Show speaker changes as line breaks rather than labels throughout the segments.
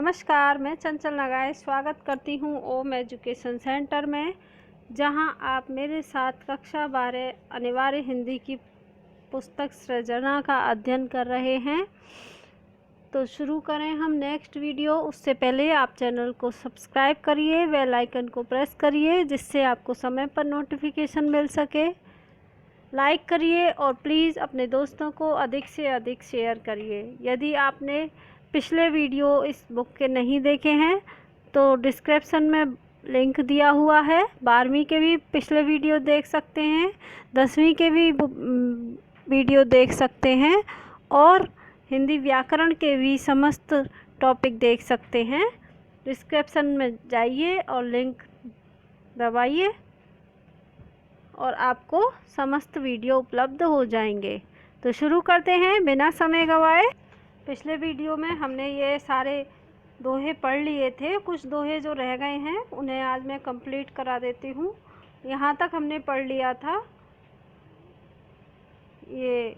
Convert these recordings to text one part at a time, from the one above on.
नमस्कार, मैं चंचल नगाए स्वागत करती हूँ ओम एजुकेशन सेंटर में, जहाँ आप मेरे साथ कक्षा 12 अनिवार्य हिंदी की पुस्तक सृजना का अध्ययन कर रहे हैं। तो शुरू करें हम नेक्स्ट वीडियो। उससे पहले आप चैनल को सब्सक्राइब करिए, बेल आइकन को प्रेस करिए जिससे आपको समय पर नोटिफिकेशन मिल सके। लाइक करिए और प्लीज़ अपने दोस्तों को अधिक से अधिक शेयर करिए। यदि आपने पिछले वीडियो इस बुक के नहीं देखे हैं तो डिस्क्रिप्शन में लिंक दिया हुआ है। 12वीं के भी पिछले वीडियो देख सकते हैं, 10वीं के भी वीडियो देख सकते हैं और हिंदी व्याकरण के भी समस्त टॉपिक देख सकते हैं। डिस्क्रिप्शन में जाइए और लिंक दबाइए और आपको समस्त वीडियो उपलब्ध हो जाएंगे। तो शुरू करते हैं बिना समय गवाए। पिछले वीडियो में हमने ये सारे दोहे पढ़ लिए थे। कुछ दोहे जो रह गए हैं उन्हें आज मैं कंप्लीट करा देती हूँ। यहाँ तक हमने पढ़ लिया था। ये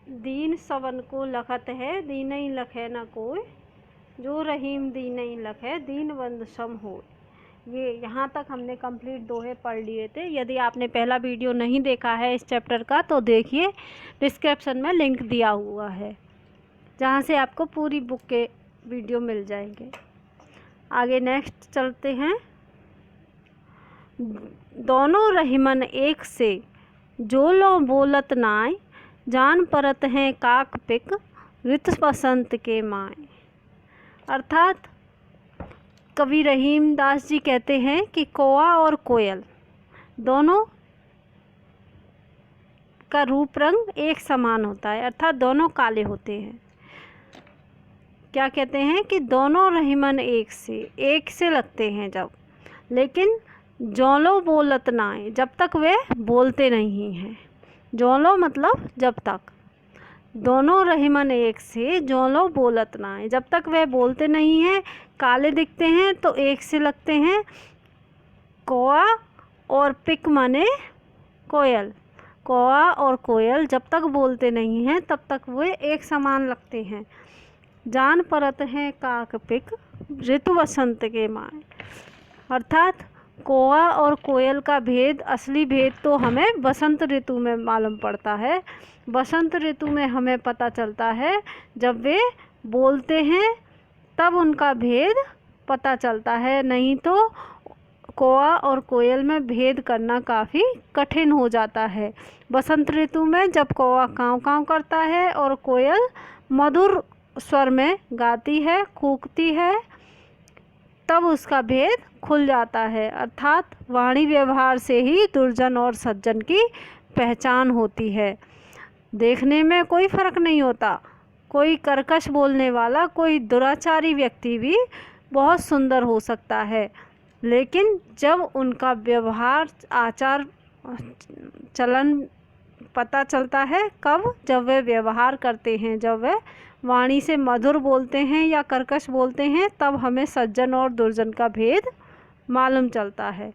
दीन सवन को लखत है, दीनई लखे न कोई, जो रहीम दीनई लखे, दीन बंद सम हो। ये यहाँ तक हमने कंप्लीट दोहे पढ़ लिए थे। यदि आपने पहला वीडियो नहीं देखा है इस चैप्टर का तो देखिए, डिस्क्रिप्शन में लिंक दिया हुआ है जहाँ से आपको पूरी बुक के वीडियो मिल जाएंगे। आगे नेक्स्ट चलते हैं। दोनों रहीमन एक से, जो लो बोलत नाय, जान परत हैं काक पिक, रित बसंत के माय। अर्थात कवि रहीम दास जी कहते हैं कि कौआ और कोयल दोनों का रूप रंग एक समान होता है, अर्थात दोनों काले होते हैं। क्या कहते हैं कि दोनों रहीमन एक से लगते हैं जब, लेकिन जौलो बोलत नाय, जब तक वे बोलते नहीं हैं। जौलो मतलब जब तक। दोनों रहीमन एक से, जौलो बोलत नाय, जब तक वे बोलते नहीं हैं, काले दिखते हैं तो एक से लगते हैं। कौआ और पिक माने कोयल। कौआ और कोयल जब तक बोलते नहीं हैं तब तक वे एक समान लगते हैं। जान परत हैं काक पिक, ऋतु बसंत के माय। अर्थात कौआ और कोयल का भेद, असली भेद तो हमें बसंत ऋतु में मालूम पड़ता है। बसंत ऋतु में हमें पता चलता है, जब वे बोलते हैं तब उनका भेद पता चलता है, नहीं तो कौआ और कोयल में भेद करना काफ़ी कठिन हो जाता है। बसंत ऋतु में जब कौआ काँव काँव करता है और कोयल मधुर स्वर में गाती है, कूकती है, तब उसका भेद खुल जाता है। अर्थात वाणी व्यवहार से ही दुर्जन और सज्जन की पहचान होती है। देखने में कोई फ़र्क नहीं होता। कोई कर्कश बोलने वाला, कोई दुराचारी व्यक्ति भी बहुत सुंदर हो सकता है, लेकिन जब उनका व्यवहार, आचार, चलन पता चलता है, कब? जब वे व्यवहार करते हैं, जब वे वाणी से मधुर बोलते हैं या कर्कश बोलते हैं, तब हमें सज्जन और दुर्जन का भेद मालूम चलता है।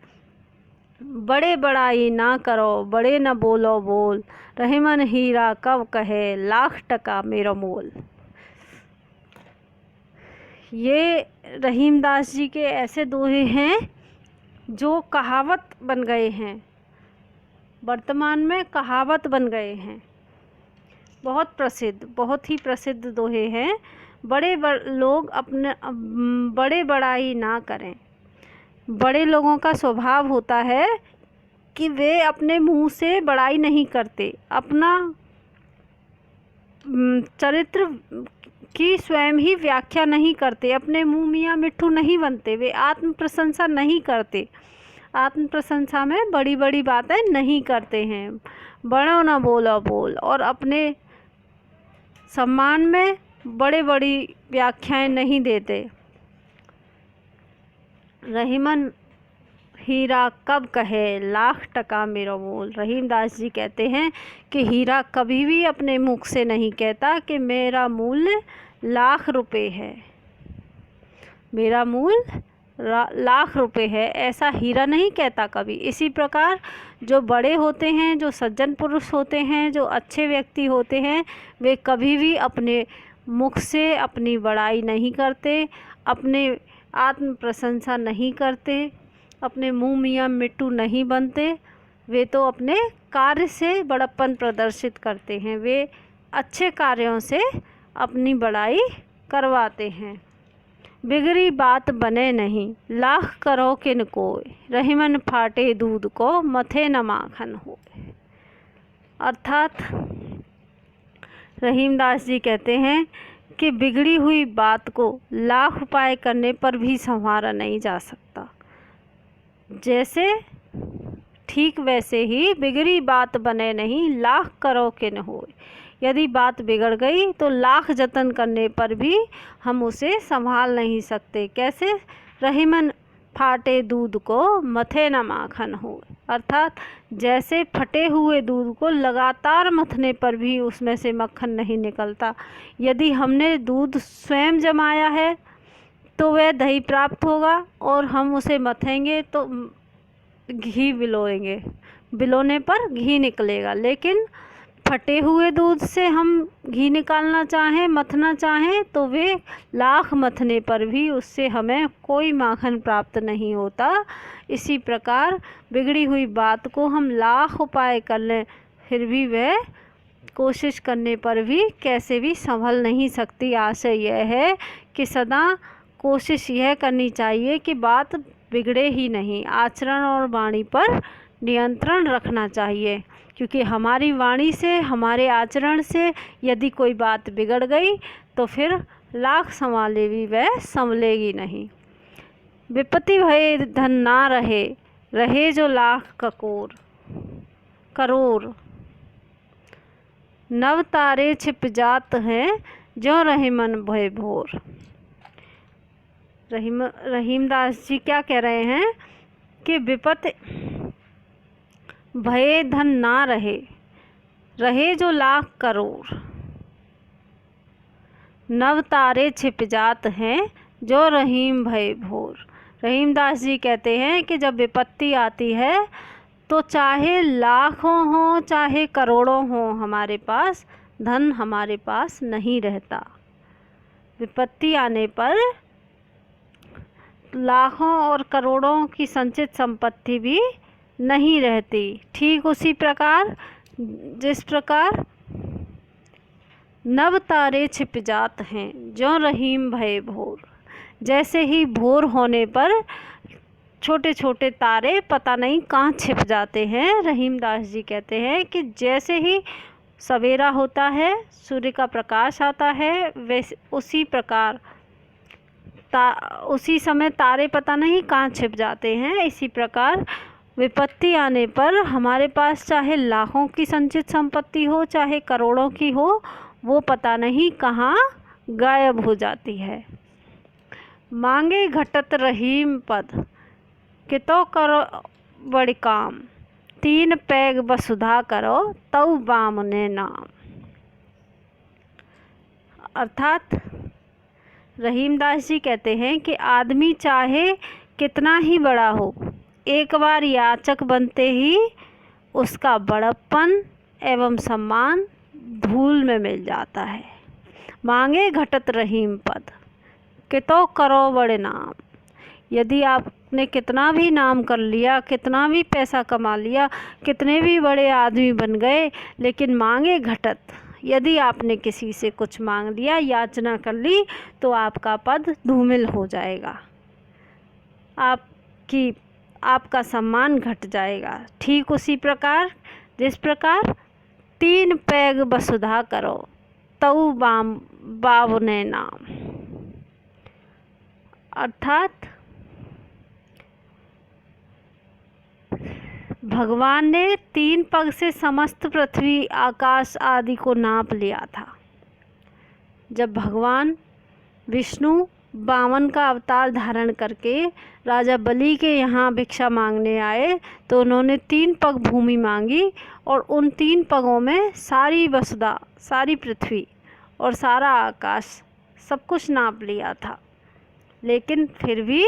बड़े बड़ाई ना करो, बड़े न बोलो बोल, रहीमन हीरा कब कहे, लाख टका मेरा मोल। ये रहीम दास जी के ऐसे दोहे हैं जो कहावत बन गए हैं, वर्तमान में कहावत बन गए हैं। बहुत प्रसिद्ध, बहुत ही प्रसिद्ध दोहे हैं। लोग अपने बड़े बड़ाई ना करें। बड़े लोगों का स्वभाव होता है कि वे अपने मुंह से बड़ाई नहीं करते, अपना चरित्र की स्वयं ही व्याख्या नहीं करते, अपने मुंह मियाँ मिट्ठू नहीं बनते, वे आत्म प्रशंसा नहीं करते, आत्म प्रशंसा में बड़ी बड़ी बातें नहीं करते हैं। बड़ो ना बोलो बोल, और अपने सम्मान में बड़े बड़ी व्याख्याएं नहीं देते। रहीमन हीरा कब कहे, लाख टका मेरा मोल। रहीम दास जी कहते हैं कि हीरा कभी भी अपने मुख से नहीं कहता कि मेरा मूल्य लाख रुपए है, मेरा मूल्य लाख रुपए है, ऐसा हीरा नहीं कहता कभी। इसी प्रकार जो बड़े होते हैं, जो सज्जन पुरुष होते हैं, जो अच्छे व्यक्ति होते हैं, वे कभी भी अपने मुख से अपनी बड़ाई नहीं करते, अपने आत्म प्रशंसा नहीं करते, अपने मुँह मियाँ मिट्टू नहीं बनते। वे तो अपने कार्य से बड़प्पन प्रदर्शित करते हैं, वे अच्छे कार्यों से अपनी बड़ाई करवाते हैं। बिगड़ी बात बने नहीं, लाख करो किन कोय, रहीमन फाटे दूध को, मथे न माखन होए। अर्थात रहीमदास जी कहते हैं कि बिगड़ी हुई बात को लाख उपाय करने पर भी संवारा नहीं जा सकता। जैसे ठीक वैसे ही बिगड़ी बात बने नहीं, लाख करो किन होए। यदि बात बिगड़ गई तो लाख जतन करने पर भी हम उसे संभाल नहीं सकते। कैसे? रहीमन फाटे दूध को, मथे न माखन हो। अर्थात जैसे फटे हुए दूध को लगातार मथने पर भी उसमें से मक्खन नहीं निकलता। यदि हमने दूध स्वयं जमाया है तो वह दही प्राप्त होगा, और हम उसे मथेंगे तो घी बिलोएंगे, बिलोने पर घी निकलेगा। लेकिन फटे हुए दूध से हम घी निकालना चाहें, मथना चाहें, तो वे लाख मथने पर भी उससे हमें कोई माखन प्राप्त नहीं होता। इसी प्रकार बिगड़ी हुई बात को हम लाख उपाय कर लें, फिर भी वह कोशिश करने पर भी कैसे भी संभल नहीं सकती। आशय यह है कि सदा कोशिश यह करनी चाहिए कि बात बिगड़े ही नहीं। आचरण और वाणी पर नियंत्रण रखना चाहिए, क्योंकि हमारी वाणी से, हमारे आचरण से यदि कोई बात बिगड़ गई तो फिर लाख संभाले भी वह संभलेगी नहीं। विपत्ति भय धन ना रहे, रहे जो लाख करोड़, नव तारे छिप जात हैं, जो रहे मन भय भोर। रहीमदास जी क्या कह रहे हैं कि विपत्ति भय धन ना रहे, रहे जो लाख करोड़, नव तारे छिप जात हैं, जो रहीम भय भोर। रहीमदास जी कहते हैं कि जब विपत्ति आती है तो चाहे लाखों हो चाहे करोड़ों हो, हमारे पास धन हमारे पास नहीं रहता। विपत्ति आने पर लाखों और करोड़ों की संचित संपत्ति भी नहीं रहती। ठीक उसी प्रकार जिस प्रकार नव तारे छिप जात हैं, जो रहीम भय भोर। जैसे ही भोर होने पर छोटे छोटे तारे पता नहीं कहाँ छिप जाते हैं। रहीमदास जी कहते हैं कि जैसे ही सवेरा होता है, सूर्य का प्रकाश आता है, वैसे उसी प्रकार उसी समय तारे पता नहीं कहाँ छिप जाते हैं। इसी प्रकार विपत्ति आने पर हमारे पास चाहे लाखों की संचित संपत्ति हो चाहे करोड़ों की हो, वो पता नहीं कहाँ गायब हो जाती है। मांगे घटत रहीम पद, कितो करो बड़ी काम, तीन पैग वसुधा करो, तऊ बामने नाम। अर्थात रहीमदास जी कहते हैं कि आदमी चाहे कितना ही बड़ा हो, एक बार याचक बनते ही उसका बड़प्पन एवं सम्मान धूल में मिल जाता है। मांगे घटत रहीम पद, कितो करो बड़े नाम। यदि आपने कितना भी नाम कर लिया, कितना भी पैसा कमा लिया, कितने भी बड़े आदमी बन गए, लेकिन मांगे घटत, यदि आपने किसी से कुछ मांग लिया, याचना कर ली, तो आपका पद धूमिल हो जाएगा, आपका सम्मान घट जाएगा। ठीक उसी प्रकार जिस प्रकार तीन पैग वसुधा करो, तऊ बावने नाम। अर्थात भगवान ने 3 पग से समस्त पृथ्वी आकाश आदि को नाप लिया था। जब भगवान विष्णु 52 का अवतार धारण करके राजा बलि के यहाँ भिक्षा मांगने आए, तो उन्होंने 3 पग भूमि मांगी, और उन 3 पगों में सारी वसुधा, सारी पृथ्वी और सारा आकाश सब कुछ नाप लिया था। लेकिन फिर भी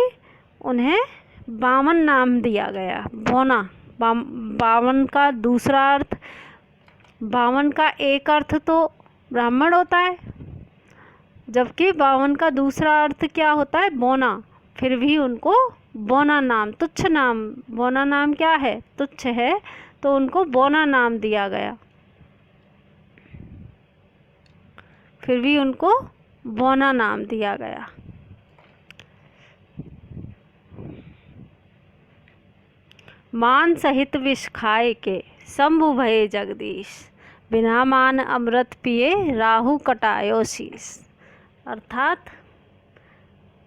उन्हें 52 नाम दिया गया। बोना 52 का दूसरा अर्थ, 52 का एक अर्थ तो ब्राह्मण होता है, जबकि 52 का दूसरा अर्थ क्या होता है? बौना। फिर भी उनको बौना नाम, तुच्छ नाम, बौना नाम क्या है? तुच्छ है, तो उनको बौना नाम दिया गया। फिर भी उनको बौना नाम दिया गया। मान सहित विष खाए के शंभु भये जगदीश, बिना मान अमृत पिए राहु कटायो शीस। अर्थात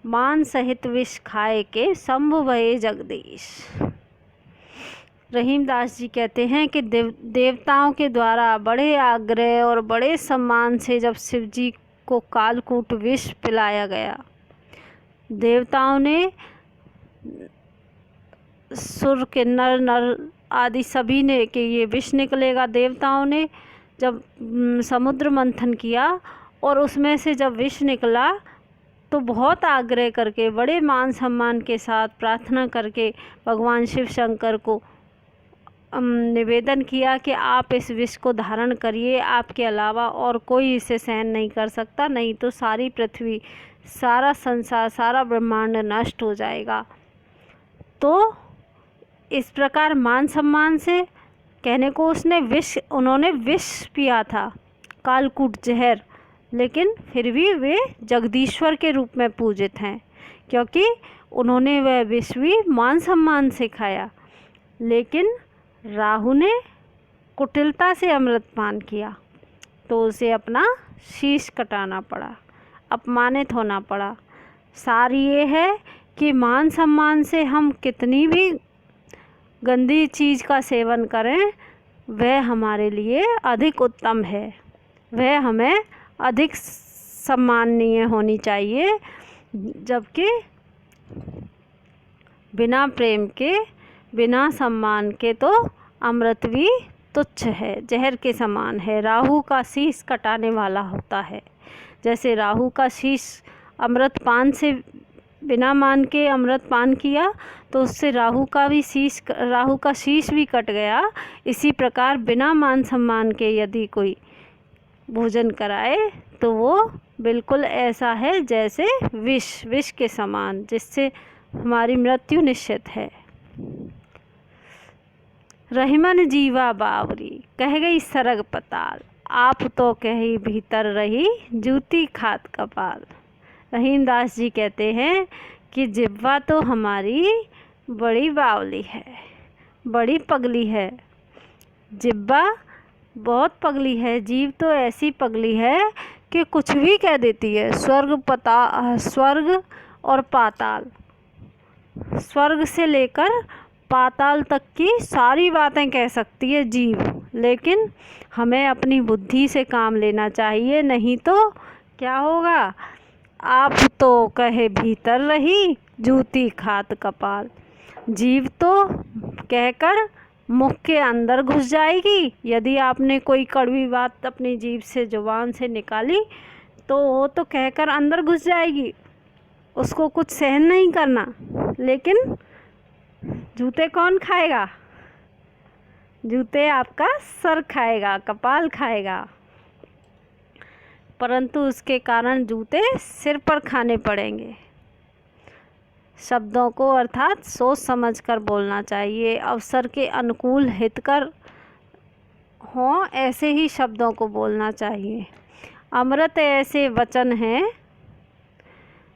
मान सहित विष खाए के शंभु भये जगदीश। रहीमदास जी कहते हैं कि देवताओं के द्वारा बड़े आग्रह और बड़े सम्मान से जब शिव जी को कालकूट विष पिलाया गया, देवताओं ने, सुर किन्नर नर आदि सभी ने कि ये विष निकलेगा। देवताओं ने जब समुद्र मंथन किया और उसमें से जब विष निकला तो बहुत आग्रह करके, बड़े मान सम्मान के साथ प्रार्थना करके भगवान शिव शंकर को निवेदन किया कि आप इस विष को धारण करिए, आपके अलावा और कोई इसे सहन नहीं कर सकता, नहीं तो सारी पृथ्वी, सारा संसार, सारा ब्रह्मांड नष्ट हो जाएगा। तो इस प्रकार मान सम्मान से कहने को उन्होंने विष पिया था, कालकूट जहर, लेकिन फिर भी वे जगदीश्वर के रूप में पूजित हैं, क्योंकि उन्होंने वह विष भी मान सम्मान से खाया। लेकिन राहु ने कुटिलता से अमृतपान किया तो उसे अपना शीश कटाना पड़ा, अपमानित होना पड़ा। सार ये है कि मान सम्मान से हम कितनी भी गंदी चीज़ का सेवन करें, वह हमारे लिए अधिक उत्तम है, वह हमें अधिक सम्माननीय होनी चाहिए। जबकि बिना प्रेम के, बिना सम्मान के तो अमृत भी तुच्छ है, जहर के समान है, राहु का शीश कटाने वाला होता है। जैसे राहु का शीश अमृत पान से, बिना मान के अमृत पान किया तो उससे राहु का शीश भी कट गया। इसी प्रकार बिना मान सम्मान के यदि कोई भोजन कराए तो वो बिल्कुल ऐसा है जैसे विष के समान, जिससे हमारी मृत्यु निश्चित है। रहीमन जीवा बावरी, कह गई सरग पताल, आप तो कही भीतर रही जूती खात कपाल। रहीमदास जी कहते हैं कि जिब्वा तो हमारी बड़ी बावली है, बड़ी पगली है। जिब्वा बहुत पगली है, जीव तो ऐसी पगली है कि कुछ भी कह देती है। स्वर्ग और पाताल, स्वर्ग से लेकर पाताल तक की सारी बातें कह सकती है जीव, लेकिन हमें अपनी बुद्धि से काम लेना चाहिए, नहीं तो क्या होगा? आप तो कहे भीतर रही जूती खात कपाल। जीव तो कहकर मुख के अंदर घुस जाएगी। यदि आपने कोई कड़वी बात अपनी जीभ से, जुबान से निकाली तो वो तो कहकर अंदर घुस जाएगी, उसको कुछ सहन नहीं करना। लेकिन जूते कौन खाएगा? जूते आपका सर खाएगा, कपाल खाएगा, परंतु उसके कारण जूते सिर पर खाने पड़ेंगे। शब्दों को अर्थात सोच समझकर बोलना चाहिए, अवसर के अनुकूल हितकर हों ऐसे ही शब्दों को बोलना चाहिए। अमृत ऐसे वचन हैं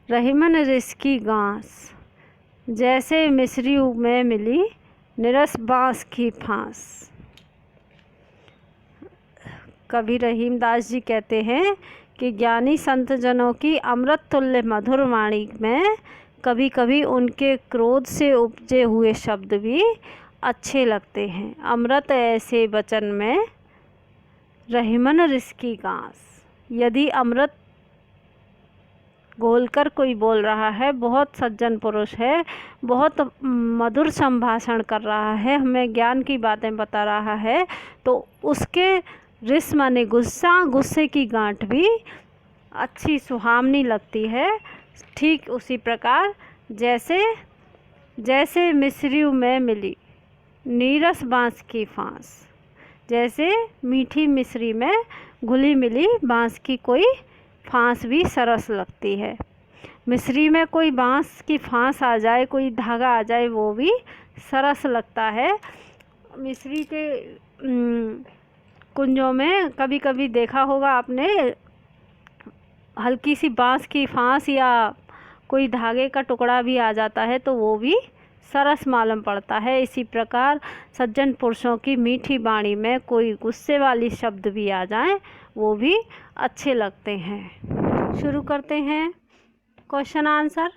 रहीमन रिश्की घास, जैसे मिस्री में मिली निरस बाँस की फांस। कवि रहीमदास जी कहते हैं कि ज्ञानी संत जनों की अमृत तुल्य मधुर वाणी में कभी कभी उनके क्रोध से उपजे हुए शब्द भी अच्छे लगते हैं। अमृत ऐसे वचन में रहीमन रिश्की घास। यदि अमृत घोलकर कोई बोल रहा है, बहुत सज्जन पुरुष है, बहुत मधुर संभाषण कर रहा है, हमें ज्ञान की बातें बता रहा है, तो उसके रिस माने गुस्सा, गुस्से की गांठ भी अच्छी सुहावनी लगती है। ठीक उसी प्रकार जैसे मिस्री में मिली नीरस बाँस की फांस, जैसे मीठी मिस्री में घुली मिली बाँस की कोई फांस भी सरस लगती है। मिस्री में कोई बांस की फांस आ जाए, कोई धागा आ जाए, वो भी सरस लगता है। मिस्री के कुंजों में कभी कभी देखा होगा आपने, हल्की सी बांस की फांस या कोई धागे का टुकड़ा भी आ जाता है तो वो भी सरस मालूम पड़ता है। इसी प्रकार सज्जन पुरुषों की मीठी वाणी में कोई गुस्से वाली शब्द भी आ जाएं, वो भी अच्छे लगते हैं। शुरू करते हैं क्वेश्चन आंसर।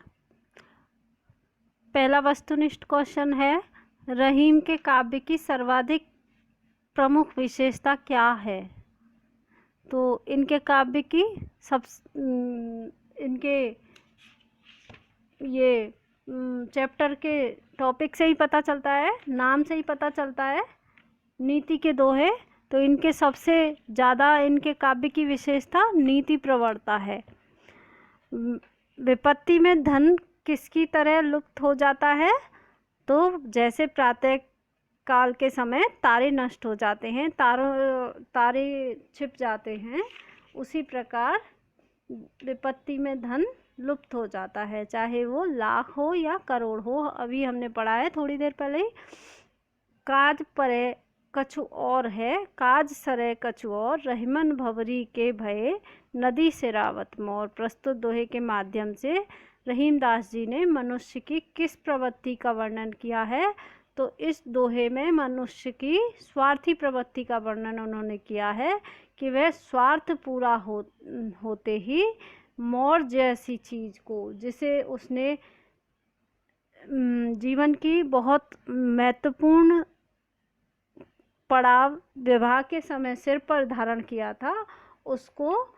पहला वस्तुनिष्ठ क्वेश्चन है, रहीम के काव्य की सर्वाधिक प्रमुख विशेषता क्या है? तो इनके काव्य की इनके ये चैप्टर के टॉपिक से ही पता चलता है, नाम से ही पता चलता है। नीति के दोहे, तो इनके सबसे ज़्यादा इनके काव्य की विशेषता नीति प्रवणता है। विपत्ति में धन किसकी तरह लुप्त हो जाता है? तो जैसे प्रातः काल के समय तारे नष्ट हो जाते हैं, तारे छिप जाते हैं, उसी प्रकार विपत्ति में धन लुप्त हो जाता है, चाहे वो लाख हो या करोड़ हो। अभी हमने पढ़ा है थोड़ी देर पहले ही, काज परे कछु और है, काज सरे कछु और, रहीमन भंवरी के भये नदी से रावत मोर। प्रस्तुत दोहे के माध्यम से रहीमदास जी ने मनुष्य की किस प्रवृत्ति का वर्णन किया है? तो इस दोहे में मनुष्य की स्वार्थी प्रवृत्ति का वर्णन उन्होंने किया है कि वह स्वार्थ पूरा होते ही मोर जैसी चीज़ को, जिसे उसने जीवन की बहुत महत्वपूर्ण पड़ाव विवाह के समय सिर पर धारण किया था, उसको,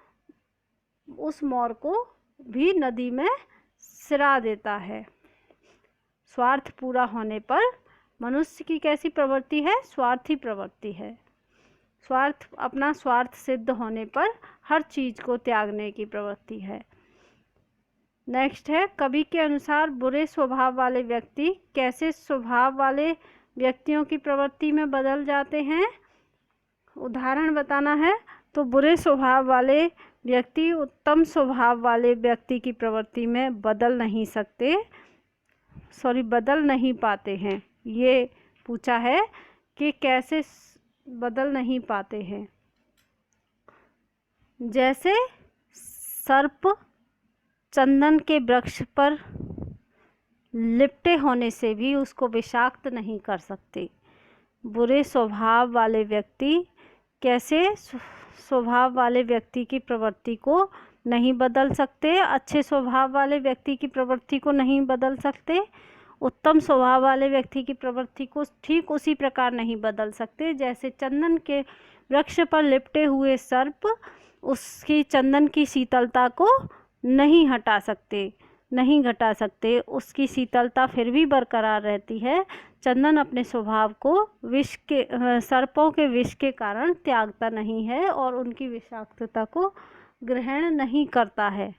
उस मोर को भी नदी में सिरा देता है। स्वार्थ पूरा होने पर मनुष्य की कैसी प्रवृत्ति है? स्वार्थी प्रवृत्ति है। अपना स्वार्थ सिद्ध होने पर हर चीज़ को त्यागने की प्रवृत्ति है। नेक्स्ट है, कवि के अनुसार बुरे स्वभाव वाले व्यक्ति कैसे स्वभाव वाले व्यक्तियों की प्रवृत्ति में बदल जाते हैं? उदाहरण बताना है। तो बुरे स्वभाव वाले व्यक्ति उत्तम स्वभाव वाले व्यक्ति की प्रवृत्ति में बदल नहीं पाते हैं। ये पूछा है कि कैसे बदल नहीं पाते हैं। जैसे सर्प चंदन के वृक्ष पर लिपटे होने से भी उसको विषाक्त नहीं कर सकते। बुरे स्वभाव वाले व्यक्ति कैसे स्वभाव वाले व्यक्ति की प्रवृत्ति को नहीं बदल सकते, अच्छे स्वभाव वाले व्यक्ति की प्रवृत्ति को नहीं बदल सकते, उत्तम स्वभाव वाले व्यक्ति की प्रवृत्ति को ठीक उसी प्रकार नहीं बदल सकते। जैसे चंदन के वृक्ष पर लिपटे हुए सर्प उसकी चंदन की शीतलता को नहीं घटा सकते, उसकी शीतलता फिर भी बरकरार रहती है। चंदन अपने स्वभाव को सर्पों के विष के कारण त्यागता नहीं है और उनकी विषाक्तता को ग्रहण नहीं करता है।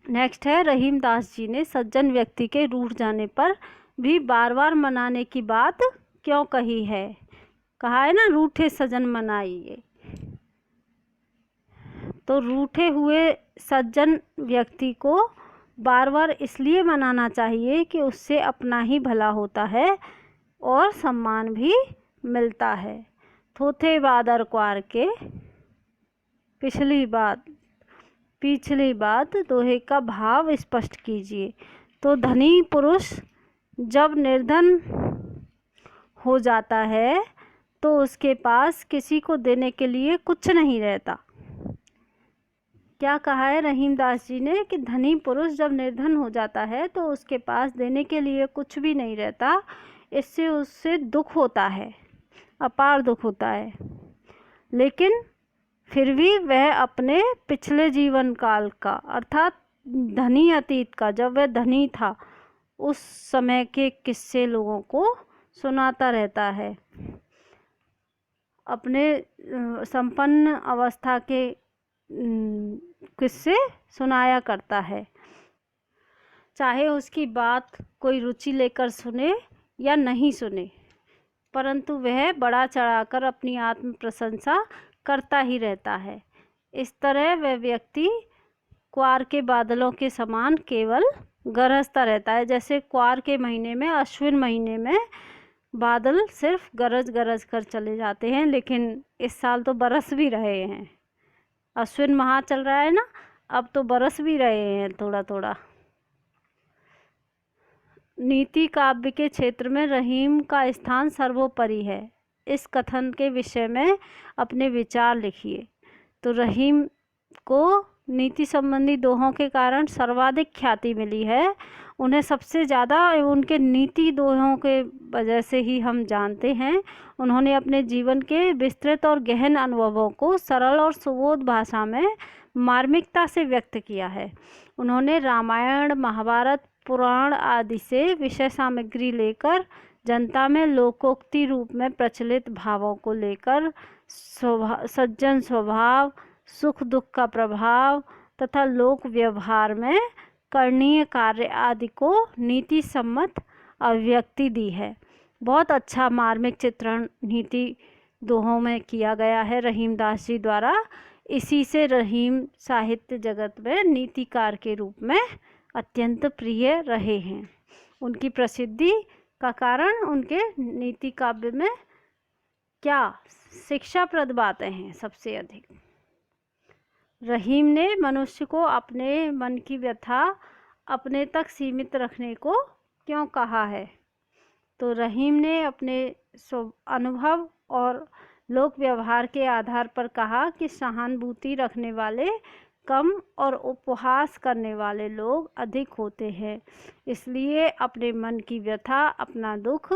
नेक्स्ट है, रहीमदास जी ने सज्जन व्यक्ति के रूठ जाने पर भी बार बार मनाने की बात क्यों कही है? कहा है ना, रूठे सज्जन मनाइए। तो रूठे हुए सज्जन व्यक्ति को बार बार इसलिए मनाना चाहिए कि उससे अपना ही भला होता है और सम्मान भी मिलता है। थोथे बादर क्वार के पिछली बात दोहे का भाव स्पष्ट कीजिए। तो धनी पुरुष जब निर्धन हो जाता है तो उसके पास किसी को देने के लिए कुछ नहीं रहता। क्या कहा है रहीमदास जी ने कि धनी पुरुष जब निर्धन हो जाता है तो उसके पास देने के लिए कुछ भी नहीं रहता। इससे उससे दुख होता है, अपार दुख होता है। लेकिन फिर भी वह अपने पिछले जीवन काल का, अर्थात धनी अतीत का, जब वह धनी था उस समय के किस्से लोगों को सुनाता रहता है। अपने संपन्न अवस्था के किस्से सुनाया करता है, चाहे उसकी बात कोई रुचि लेकर सुने या नहीं सुने, परंतु वह बड़ा चढ़ाकर अपनी आत्म प्रशंसा करता ही रहता है। इस तरह वह व्यक्ति क्वार के बादलों के समान केवल गरजता रहता है। जैसे क्वार के महीने में, अश्विन महीने में बादल सिर्फ गरज गरज कर चले जाते हैं, लेकिन इस साल तो बरस भी रहे हैं। अश्विन माह चल रहा है ना, अब तो बरस भी रहे हैं थोड़ा थोड़ा। नीति काव्य के क्षेत्र में रहीम का स्थान सर्वोपरि है। इस कथन के विषय में अपने विचार लिखिए। तो रहीम को नीति संबंधी दोहों के कारण सर्वाधिक ख्याति मिली है। उन्हें सबसे ज़्यादा उनके नीति दोहों के वजह से ही हम जानते हैं। उन्होंने अपने जीवन के विस्तृत और गहन अनुभवों को सरल और सुबोध भाषा में मार्मिकता से व्यक्त किया है। उन्होंने रामायण, महाभारत, पुराण आदि से विषय सामग्री लेकर जनता में लोकोक्ति रूप में प्रचलित भावों को लेकर सज्जन स्वभाव, सुख दुख का प्रभाव तथा लोक व्यवहार में करणीय कार्य आदि को नीति सम्मत अभिव्यक्ति दी है। बहुत अच्छा मार्मिक चित्रण नीति दोहों में किया गया है रहीमदास जी द्वारा। इसी से रहीम साहित्य जगत में नीतिकार के रूप में अत्यंत प्रिय रहे हैं। उनकी प्रसिद्धि का कारण उनके नीति काव्य में क्या शिक्षाप्रद बातें हैं सबसे अधिक। रहीम ने मनुष्य को अपने मन की व्यथा अपने तक सीमित रखने को क्यों कहा है? तो रहीम ने अपने अनुभव और लोक व्यवहार के आधार पर कहा कि सहानुभूति रखने वाले कम और उपहास करने वाले लोग अधिक होते हैं। इसलिए अपने मन की व्यथा, अपना दुख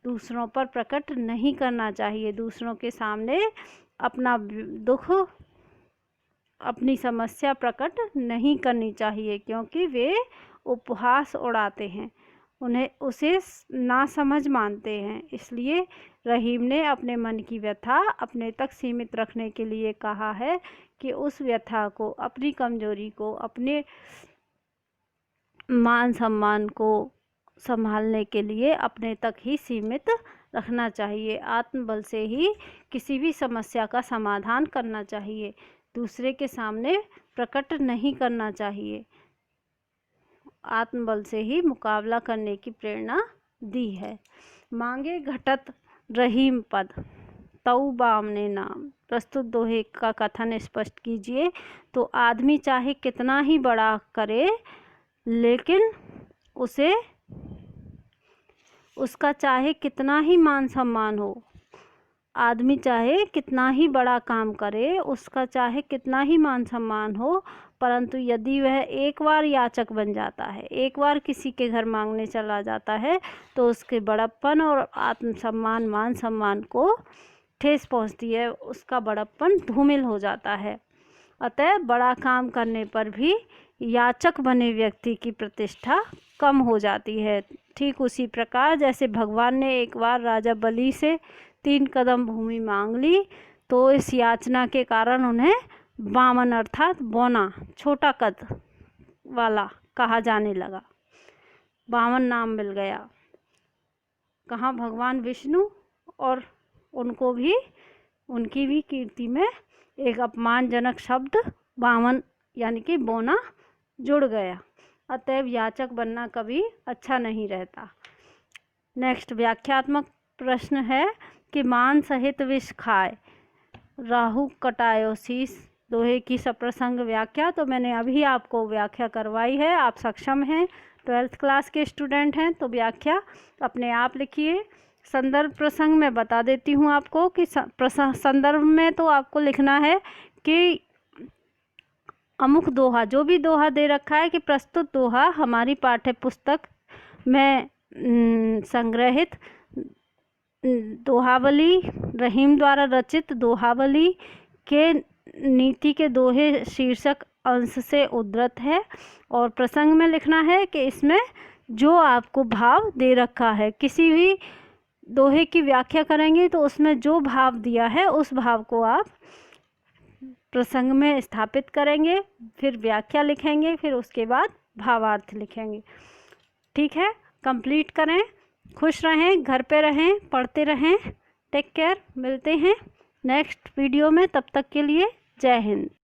दूसरों पर प्रकट नहीं करना चाहिए। दूसरों के सामने अपना दुख, अपनी समस्या प्रकट नहीं करनी चाहिए, क्योंकि वे उपहास उड़ाते हैं, उन्हें उसे नासमझ मानते हैं। इसलिए रहीम ने अपने मन की व्यथा अपने तक सीमित रखने के लिए कहा है कि उस व्यथा को, अपनी कमजोरी को, अपने मान सम्मान को संभालने के लिए अपने तक ही सीमित रखना चाहिए। आत्मबल से ही किसी भी समस्या का समाधान करना चाहिए, दूसरे के सामने प्रकट नहीं करना चाहिए। आत्मबल से ही मुकाबला करने की प्रेरणा दी है। मांगे घटत रहीम पद, तऊ बामने नाम। प्रस्तुत दोहे का कथन स्पष्ट कीजिए। तो आदमी चाहे कितना ही बड़ा करे, लेकिन उसे उसका चाहे कितना ही मान सम्मान हो, आदमी चाहे कितना ही बड़ा काम करे, उसका चाहे कितना ही मान सम्मान हो, परंतु यदि वह एक बार याचक बन जाता है, एक बार किसी के घर मांगने चला जाता है, तो उसके बड़प्पन और आत्मसम्मान, मान सम्मान को ठेस पहुंचती है, उसका बड़प्पन धूमिल हो जाता है। अतः बड़ा काम करने पर भी याचक बने व्यक्ति की प्रतिष्ठा कम हो जाती है। ठीक उसी प्रकार जैसे भगवान ने एक बार राजा बलि से 3 कदम भूमि मांग ली, तो इस याचना के कारण उन्हें वामन अर्थात बौना, छोटा कद वाला कहा जाने लगा, वामन नाम मिल गया। कहाँ भगवान विष्णु, और उनको भी, उनकी भी कीर्ति में एक अपमानजनक शब्द वामन यानी कि बौना जुड़ गया। अतएव याचक बनना कभी अच्छा नहीं रहता। नेक्स्ट व्याख्यात्मक प्रश्न है कि मान सहित विष खाए, राहु कटायो शीस। दोहे की सप्रसंग व्याख्या तो मैंने अभी आपको व्याख्या करवाई है। आप सक्षम हैं, 12th क्लास के स्टूडेंट हैं, तो व्याख्या अपने आप लिखिए। संदर्भ प्रसंग में बता देती हूँ आपको कि संदर्भ में तो आपको लिखना है कि अमुक दोहा, जो भी दोहा दे रखा है कि प्रस्तुत दोहा हमारी पाठ्य पुस्तक में संग्रहित दोहावली, रहीम द्वारा रचित दोहावली के नीति के दोहे शीर्षक अंश से उद्धृत है। और प्रसंग में लिखना है कि इसमें जो आपको भाव दे रखा है, किसी भी दोहे की व्याख्या करेंगे तो उसमें जो भाव दिया है उस भाव को आप प्रसंग में स्थापित करेंगे, फिर व्याख्या लिखेंगे, फिर उसके बाद भावार्थ लिखेंगे। ठीक है, कंप्लीट करें। खुश रहें, घर पे रहें, पढ़ते रहें। Take care. मिलते हैं नेक्स्ट वीडियो में, तब तक के लिए जय हिंद।